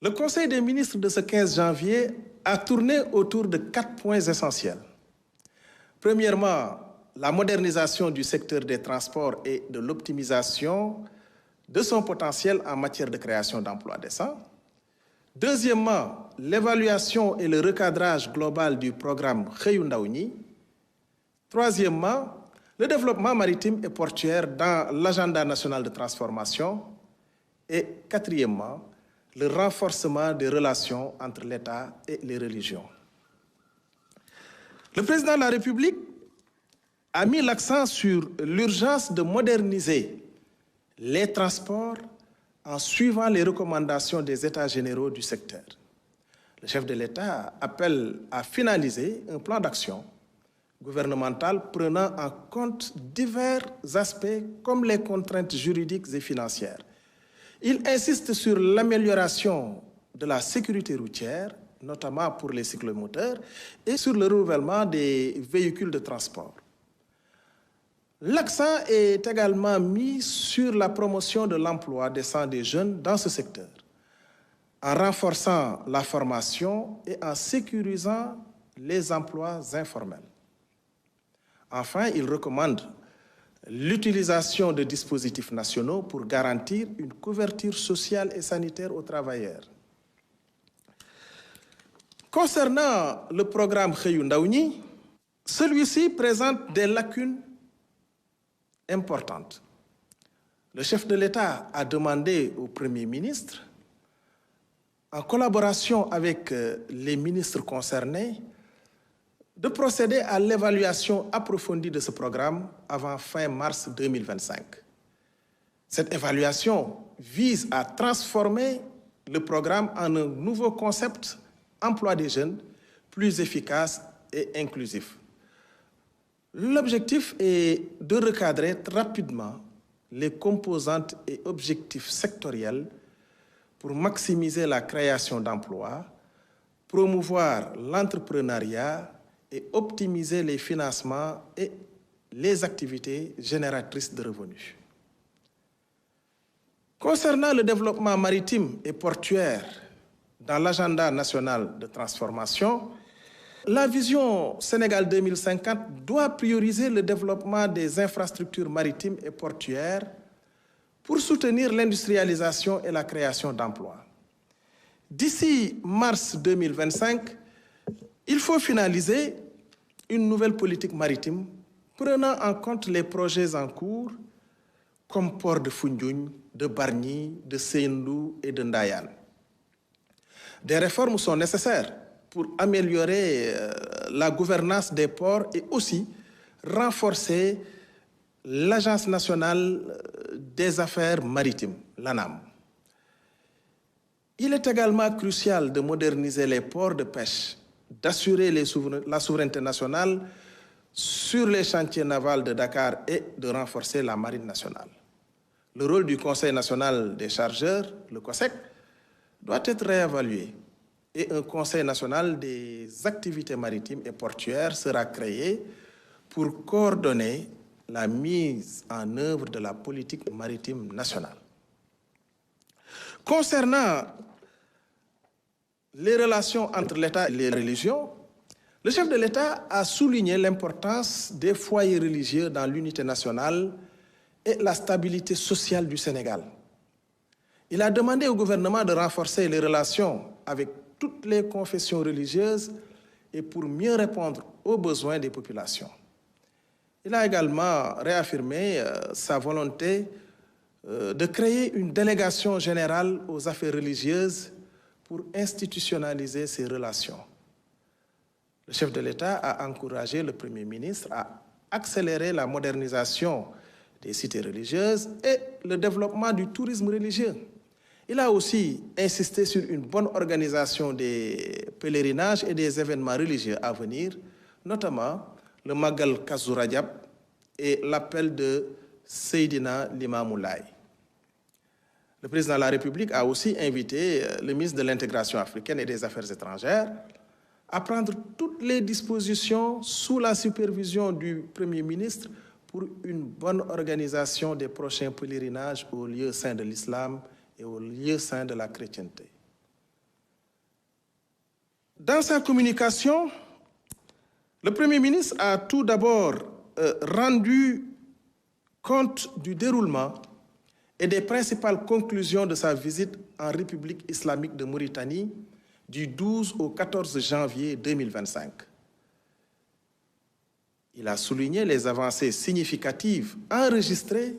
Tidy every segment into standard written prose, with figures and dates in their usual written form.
Le Conseil des ministres de ce 15 janvier a tourné autour de 4 points essentiels. Premièrement, la modernisation du secteur des transports et de l'optimisation de son potentiel en matière de création d'emplois décents. Deuxièmement, l'évaluation et le recadrage global du programme Xëyu Ndaw ñi. Troisièmement, le développement maritime et portuaire dans l'agenda national de transformation. Et quatrièmement, le renforcement des relations entre l'État et les religions. Le président de la République a mis l'accent sur l'urgence de moderniser les transports en suivant les recommandations des États généraux du secteur. Le chef de l'État appelle à finaliser un plan d'action gouvernemental prenant en compte divers aspects comme les contraintes juridiques et financières. Il insiste sur l'amélioration de la sécurité routière, notamment pour les cyclomoteurs, et sur le renouvellement des véhicules de transport. L'accent est également mis sur la promotion de l'emploi décent des jeunes dans ce secteur, en renforçant la formation et en sécurisant les emplois informels. Enfin, il recommande l'utilisation de dispositifs nationaux pour garantir une couverture sociale et sanitaire aux travailleurs. Concernant le programme Xëyu Ndaw ñi, celui-ci présente des lacunes importantes. Le chef de l'État a demandé au Premier ministre, en collaboration avec les ministres concernés, de procéder à l'évaluation approfondie de ce programme avant fin mars 2025. Cette évaluation vise à transformer le programme en un nouveau concept emploi des jeunes plus efficace et inclusif. L'objectif est de recadrer rapidement les composantes et objectifs sectoriels pour maximiser la création d'emplois, promouvoir l'entrepreneuriat et optimiser les financements et les activités génératrices de revenus. Concernant le développement maritime et portuaire dans l'agenda national de transformation, la vision Sénégal 2050 doit prioriser le développement des infrastructures maritimes et portuaires pour soutenir l'industrialisation et la création d'emplois. D'ici mars 2025, il faut finaliser une nouvelle politique maritime prenant en compte les projets en cours comme Port de Foundiougne, de Bargny, de Sendou et de Ndayane. Des réformes sont nécessaires pour améliorer la gouvernance des ports et aussi renforcer l'Agence nationale des affaires maritimes, l'ANAM. Il est également crucial de moderniser les ports de pêche, d'assurer la souveraineté nationale sur les chantiers navals de Dakar et de renforcer la marine nationale. Le rôle du Conseil national des chargeurs, le COSEC, doit être réévalué et un Conseil national des activités maritimes et portuaires sera créé pour coordonner la mise en œuvre de la politique maritime nationale. Concernant les relations entre l'État et les religions, le chef de l'État a souligné l'importance des foyers religieux dans l'unité nationale et la stabilité sociale du Sénégal. Il a demandé au gouvernement de renforcer les relations avec toutes les confessions religieuses et pour mieux répondre aux besoins des populations. Il a également réaffirmé sa volonté de créer une délégation générale aux affaires religieuses pour institutionnaliser ces relations. Le chef de l'État a encouragé le Premier ministre à accélérer la modernisation des cités religieuses et le développement du tourisme religieux. Il a aussi insisté sur une bonne organisation des pèlerinages et des événements religieux à venir, notamment le Magal Kazu Rajab et l'appel de Seydina Limamou Laye. Le président de la République a aussi invité le ministre de l'Intégration africaine et des Affaires étrangères à prendre toutes les dispositions sous la supervision du Premier ministre pour une bonne organisation des prochains pèlerinages aux lieux saints de l'islam et aux lieux saints de la chrétienté. Dans sa communication, le Premier ministre a tout d'abord rendu compte du déroulement et des principales conclusions de sa visite en République islamique de Mauritanie du 12 au 14 janvier 2025. Il a souligné les avancées significatives enregistrées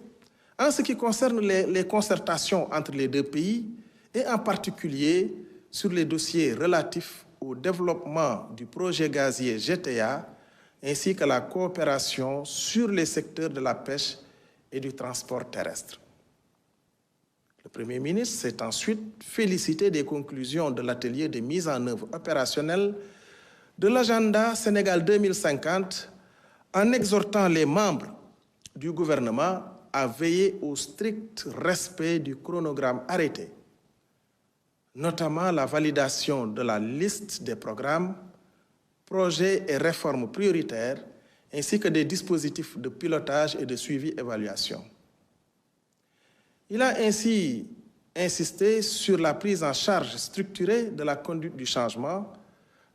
en ce qui concerne les concertations entre les deux pays et en particulier sur les dossiers relatifs au développement du projet gazier GTA ainsi que la coopération sur les secteurs de la pêche et du transport terrestre. Le Premier ministre s'est ensuite félicité des conclusions de l'atelier de mise en œuvre opérationnelle de l'agenda Sénégal 2050 en exhortant les membres du gouvernement à veiller au strict respect du chronogramme arrêté, notamment la validation de la liste des programmes, projets et réformes prioritaires, ainsi que des dispositifs de pilotage et de suivi-évaluation. Il a ainsi insisté sur la prise en charge structurée de la conduite du changement,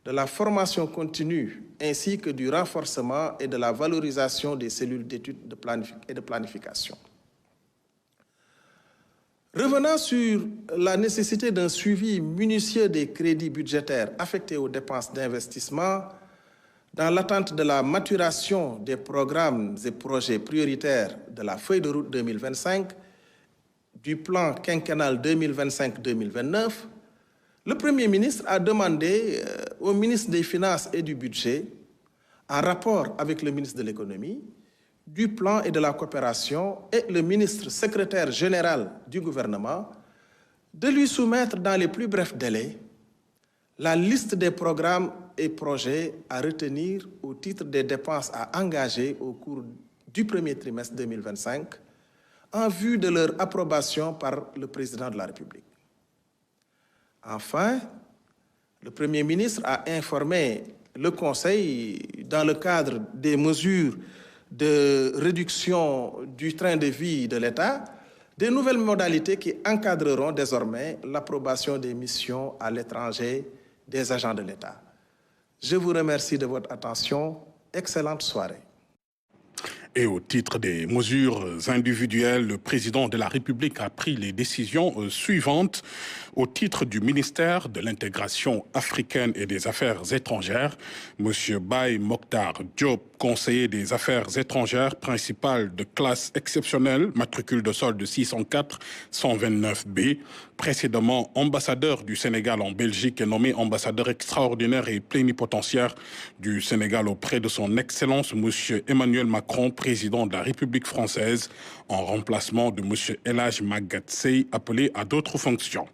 de la formation continue, ainsi que du renforcement et de la valorisation des cellules d'études et de planification. Revenant sur la nécessité d'un suivi minutieux des crédits budgétaires affectés aux dépenses d'investissement, dans l'attente de la maturation des programmes et projets prioritaires de la feuille de route 2025, du plan quinquennal 2025-2029, le Premier ministre a demandé au ministre des Finances et du Budget, en rapport avec le ministre de l'Économie, du Plan et de la Coopération et le ministre secrétaire général du gouvernement, de lui soumettre dans les plus brefs délais la liste des programmes et projets à retenir au titre des dépenses à engager au cours du premier trimestre 2025 en vue de leur approbation par le président de la République. Enfin, le Premier ministre a informé le Conseil, dans le cadre des mesures de réduction du train de vie de l'État, des nouvelles modalités qui encadreront désormais l'approbation des missions à l'étranger des agents de l'État. Je vous remercie de votre attention. Excellente soirée. Et au titre des mesures individuelles, le président de la République a pris les décisions suivantes. Au titre du ministère de l'Intégration africaine et des Affaires étrangères, M. Baye Mokhtar Diop, conseiller des Affaires étrangères, principal de classe exceptionnelle, matricule de solde 604-129B, précédemment ambassadeur du Sénégal en Belgique et nommé ambassadeur extraordinaire et plénipotentiaire du Sénégal auprès de son Excellence M. Emmanuel Macron, président de la République française, en remplacement de M. El Hadj Magatte Seye, appelé à d'autres fonctions.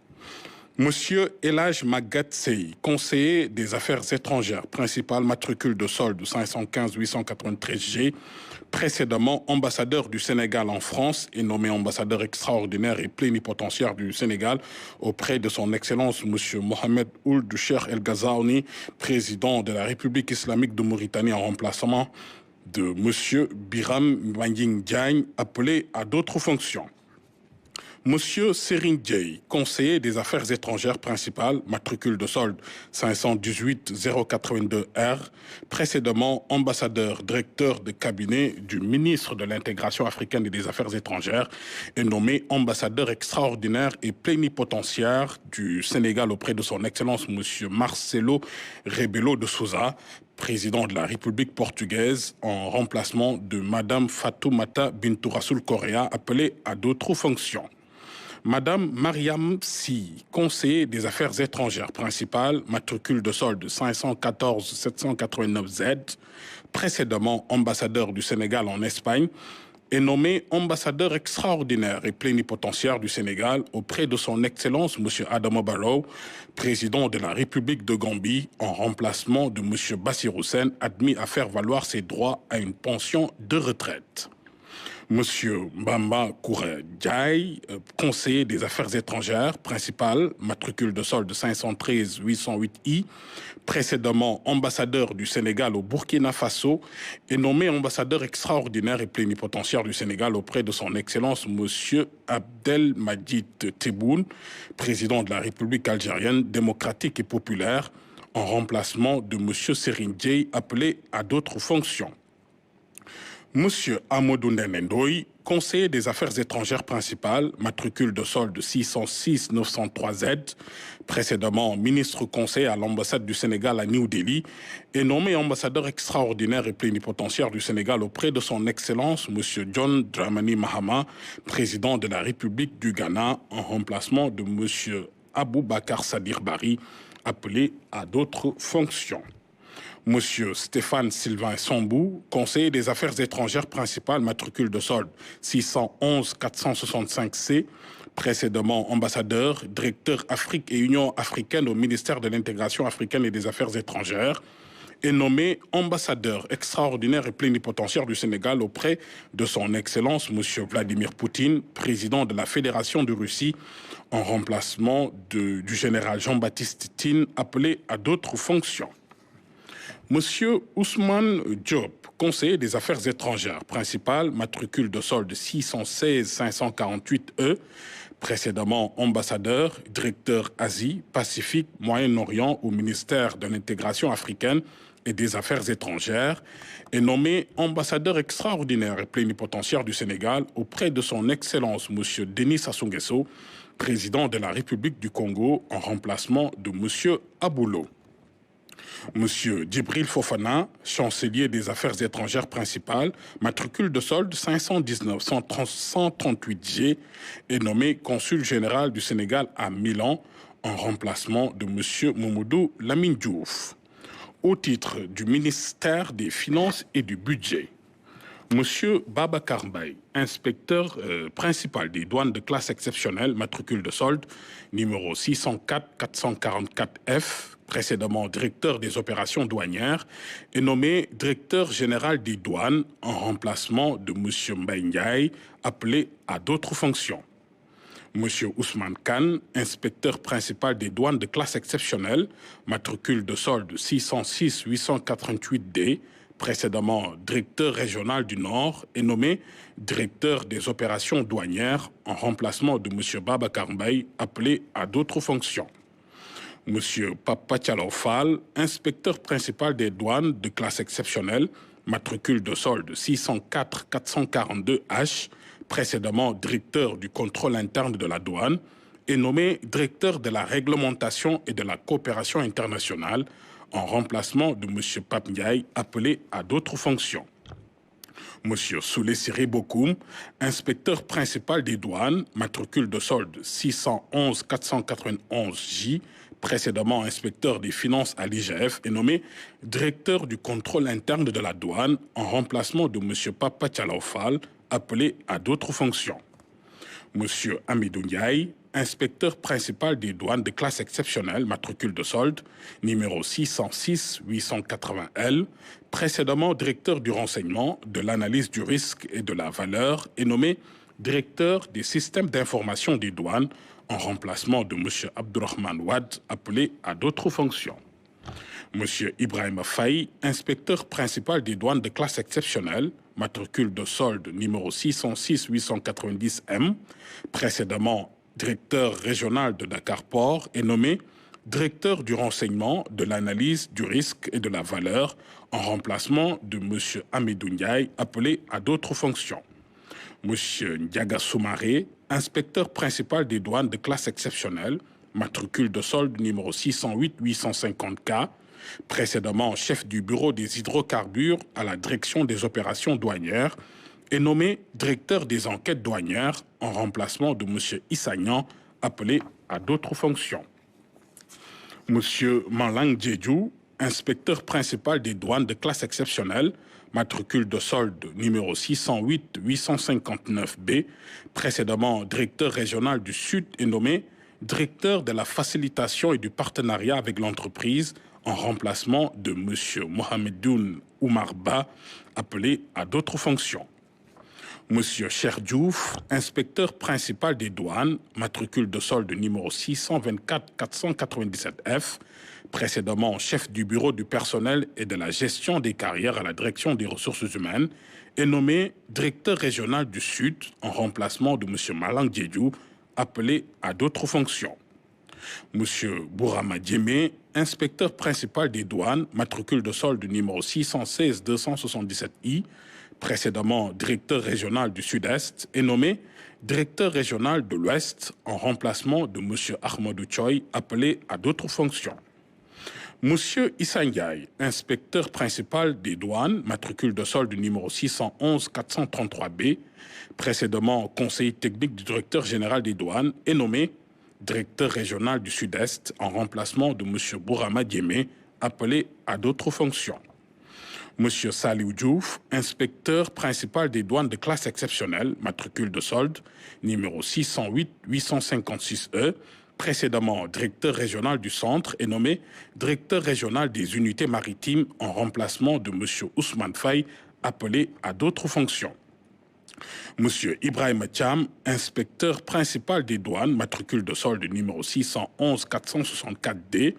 Monsieur El Hadj Magatte Seye, conseiller des Affaires étrangères, principal matricule de solde 515-893G, précédemment ambassadeur du Sénégal en France et nommé ambassadeur extraordinaire et plénipotentiaire du Sénégal auprès de son Excellence Monsieur Mohamed Ould Cheikh El Ghazouani, président de la République islamique de Mauritanie en remplacement de Monsieur Biram Mbagnick Diagne, appelé à d'autres fonctions. Monsieur Serigne Dieye, conseiller des Affaires étrangères principales, matricule de solde 518-082R, précédemment ambassadeur, directeur de cabinet du ministre de l'Intégration africaine et des Affaires étrangères, et nommé ambassadeur extraordinaire et plénipotentiaire du Sénégal auprès de son Excellence Monsieur Marcelo Rebelo de Sousa, président de la République portugaise, en remplacement de Madame Fatoumata Bintou Rassoul Correa, appelée à d'autres fonctions. Madame Mariam Sy, conseiller des Affaires étrangères principales, matricule de solde 514-789Z, précédemment ambassadeur du Sénégal en Espagne, est nommé ambassadeur extraordinaire et plénipotentiaire du Sénégal auprès de son Excellence M. Adama Barrow, président de la République de Gambie, en remplacement de M. Bassirou Sène, admis à faire valoir ses droits à une pension de retraite. Monsieur Bamba Kouré Diaye, conseiller des Affaires étrangères, principal, matricule de solde 513-808I, précédemment ambassadeur du Sénégal au Burkina Faso, est nommé ambassadeur extraordinaire et plénipotentiaire du Sénégal auprès de son Excellence Monsieur Abdelmadjid Tebboune, président de la République algérienne démocratique et populaire, en remplacement de M. Serine Dieye, appelé à d'autres fonctions. M. Amadou Nenendoy, conseiller des affaires étrangères principales, matricule de solde 606 903Z, précédemment ministre conseiller à l'ambassade du Sénégal à New Delhi, est nommé ambassadeur extraordinaire et plénipotentiaire du Sénégal auprès de son Excellence M. John Dramani Mahama, président de la République du Ghana, en remplacement de M. Aboubakar Sadir Bari, appelé à d'autres fonctions. Monsieur Stéphane Sylvain Sambou, conseiller des affaires étrangères principales, matricule de solde 611 465C, précédemment ambassadeur, directeur Afrique et Union africaine au ministère de l'intégration africaine et des affaires étrangères, est nommé ambassadeur extraordinaire et plénipotentiaire du Sénégal auprès de son Excellence Monsieur Vladimir Poutine, président de la Fédération de Russie, en remplacement du général Jean-Baptiste Tine, appelé à d'autres fonctions. Monsieur Ousmane Diop, conseiller des affaires étrangères, principal, matricule de solde 616 548E, précédemment ambassadeur, directeur Asie, Pacifique, Moyen-Orient au ministère de l'intégration africaine et des affaires étrangères, est nommé ambassadeur extraordinaire et plénipotentiaire du Sénégal auprès de son Excellence Monsieur Denis Sassou Nguesso, président de la République du Congo, en remplacement de Monsieur Aboulo. Monsieur Djibril Fofana, chancelier des affaires étrangères principales, matricule de solde 519 138G, est nommé consul général du Sénégal à Milan, en remplacement de Monsieur Mamadou Lamine Diouf. Au titre du ministère des Finances et du Budget, Monsieur Babacar Mbaye, inspecteur principal des douanes de classe exceptionnelle, matricule de solde numéro 604 444F, précédemment directeur des opérations douanières, est nommé directeur général des douanes en remplacement de M. Mbaye Ndiaye, appelé à d'autres fonctions. M. Ousmane Kane, inspecteur principal des douanes de classe exceptionnelle, matricule de solde 606 888D, précédemment directeur régional du Nord, est nommé directeur des opérations douanières en remplacement de M. Babacar Mbaye, appelé à d'autres fonctions. M. Papa Fall, inspecteur principal des douanes de classe exceptionnelle, matricule de solde 604 442H, précédemment directeur du contrôle interne de la douane, est nommé directeur de la réglementation et de la coopération internationale en remplacement de M. Pape Ndiaye, appelé à d'autres fonctions. M. Soulé Siré Bokoum, inspecteur principal des douanes, matricule de solde 611 491J, précédemment inspecteur des finances à l'IGF, est nommé directeur du contrôle interne de la douane en remplacement de M. Papa Fall, appelé à d'autres fonctions. M. Amidou Ndiaye, inspecteur principal des douanes de classe exceptionnelle, matricule de solde, numéro 606 880L, précédemment directeur du renseignement, de l'analyse du risque et de la valeur, est nommé directeur des systèmes d'information des douanes en remplacement de M. Abdourahmane Wad, appelé à d'autres fonctions. M. Ibrahim Faye, inspecteur principal des douanes de classe exceptionnelle, matricule de solde numéro 606 890M, précédemment directeur régional de Dakar Port, est nommé directeur du renseignement, de l'analyse du risque et de la valeur en remplacement de M. Amidou Ndiaye, appelé à d'autres fonctions. M. Ndiaga Soumaré, inspecteur principal des douanes de classe exceptionnelle, matricule de solde numéro 608 850K, précédemment chef du bureau des hydrocarbures à la direction des opérations douanières, est nommé directeur des enquêtes douanières en remplacement de M. Issagnan, appelé à d'autres fonctions. M. Malang Djedjou, inspecteur principal des douanes de classe exceptionnelle, matricule de solde numéro 608 859B, précédemment directeur régional du Sud, est nommé directeur de la facilitation et du partenariat avec l'entreprise en remplacement de M. Mohamedoun Oumar Ba, appelé à d'autres fonctions. M. Cheikh Diouf, inspecteur principal des douanes, matricule de solde numéro 624 497F, précédemment chef du bureau du personnel et de la gestion des carrières à la direction des ressources humaines, est nommé directeur régional du Sud en remplacement de M. Malang Djedjou, appelé à d'autres fonctions. M. Bourama Diémé, inspecteur principal des douanes, matricule de solde numéro 616-277I, précédemment directeur régional du Sud-Est, est nommé directeur régional de l'Ouest en remplacement de M. Ahmadou Choy, appelé à d'autres fonctions. M. Issa Ndiaye, inspecteur principal des douanes, matricule de solde numéro 611-433B, précédemment conseiller technique du directeur général des douanes, est nommé directeur régional du Sud-Est en remplacement de M. Bourama Diémé, appelé à d'autres fonctions. M. Saliou Diouf, inspecteur principal des douanes de classe exceptionnelle, matricule de solde numéro 608-856E, précédemment directeur régional du centre, est nommé directeur régional des unités maritimes en remplacement de M. Ousmane Faye, appelé à d'autres fonctions. M. Ibrahim Thiam, inspecteur principal des douanes, matricule de solde numéro 611-464D,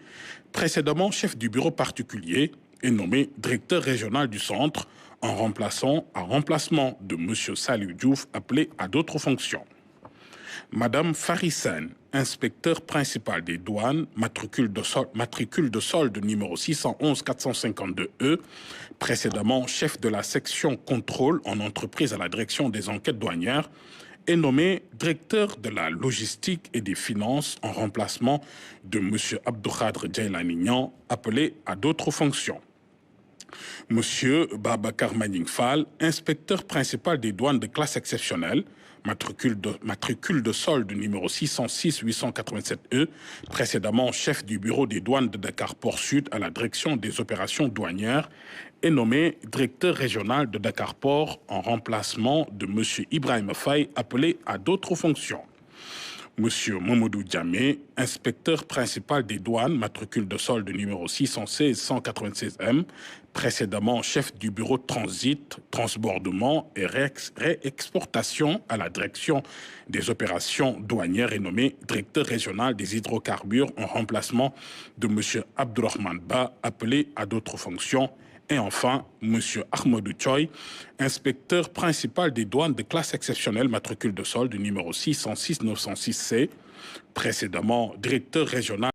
précédemment chef du bureau particulier, est nommé directeur régional du centre en remplacement de M. Saliou Diouf, appelé à d'autres fonctions. Madame Farisen, inspecteur principal des douanes, matricule de solde numéro 611-452E, précédemment chef de la section contrôle en entreprise à la direction des enquêtes douanières, est nommé directeur de la logistique et des finances en remplacement de M. Abdoukhadre Djaïlanignan, appelé à d'autres fonctions. Monsieur Babacar Manning Fall, inspecteur principal des douanes de classe exceptionnelle, matricule de solde numéro 606-887E, précédemment chef du bureau des douanes de Dakar Port Sud à la direction des opérations douanières, est nommé directeur régional de Dakar Port en remplacement de M. Ibrahim Faye, appelé à d'autres fonctions. M. Mamadou Diamé, inspecteur principal des douanes, matricule de solde numéro 616-196M, précédemment chef du bureau de transit, transbordement et réexportation à la direction des opérations douanières, est nommé directeur régional des hydrocarbures en remplacement de M. Abdourahmane Ba, appelé à d'autres fonctions. Et enfin, M. Ahmadou Choy, inspecteur principal des douanes de classe exceptionnelle, matricule de solde numéro 606-906C, précédemment directeur régional